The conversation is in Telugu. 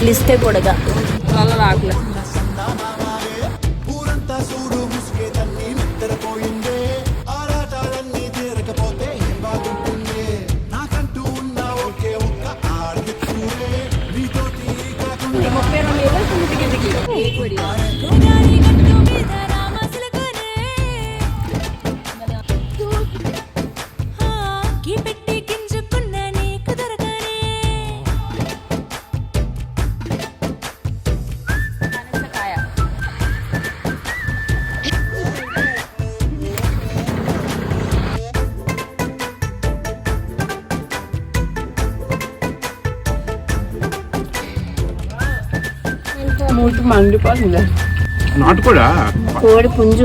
లిస్టే కొడగా వల్ల రాకలే మూతి మండిపోతుంది నాటు కూడా కోడి పుంజు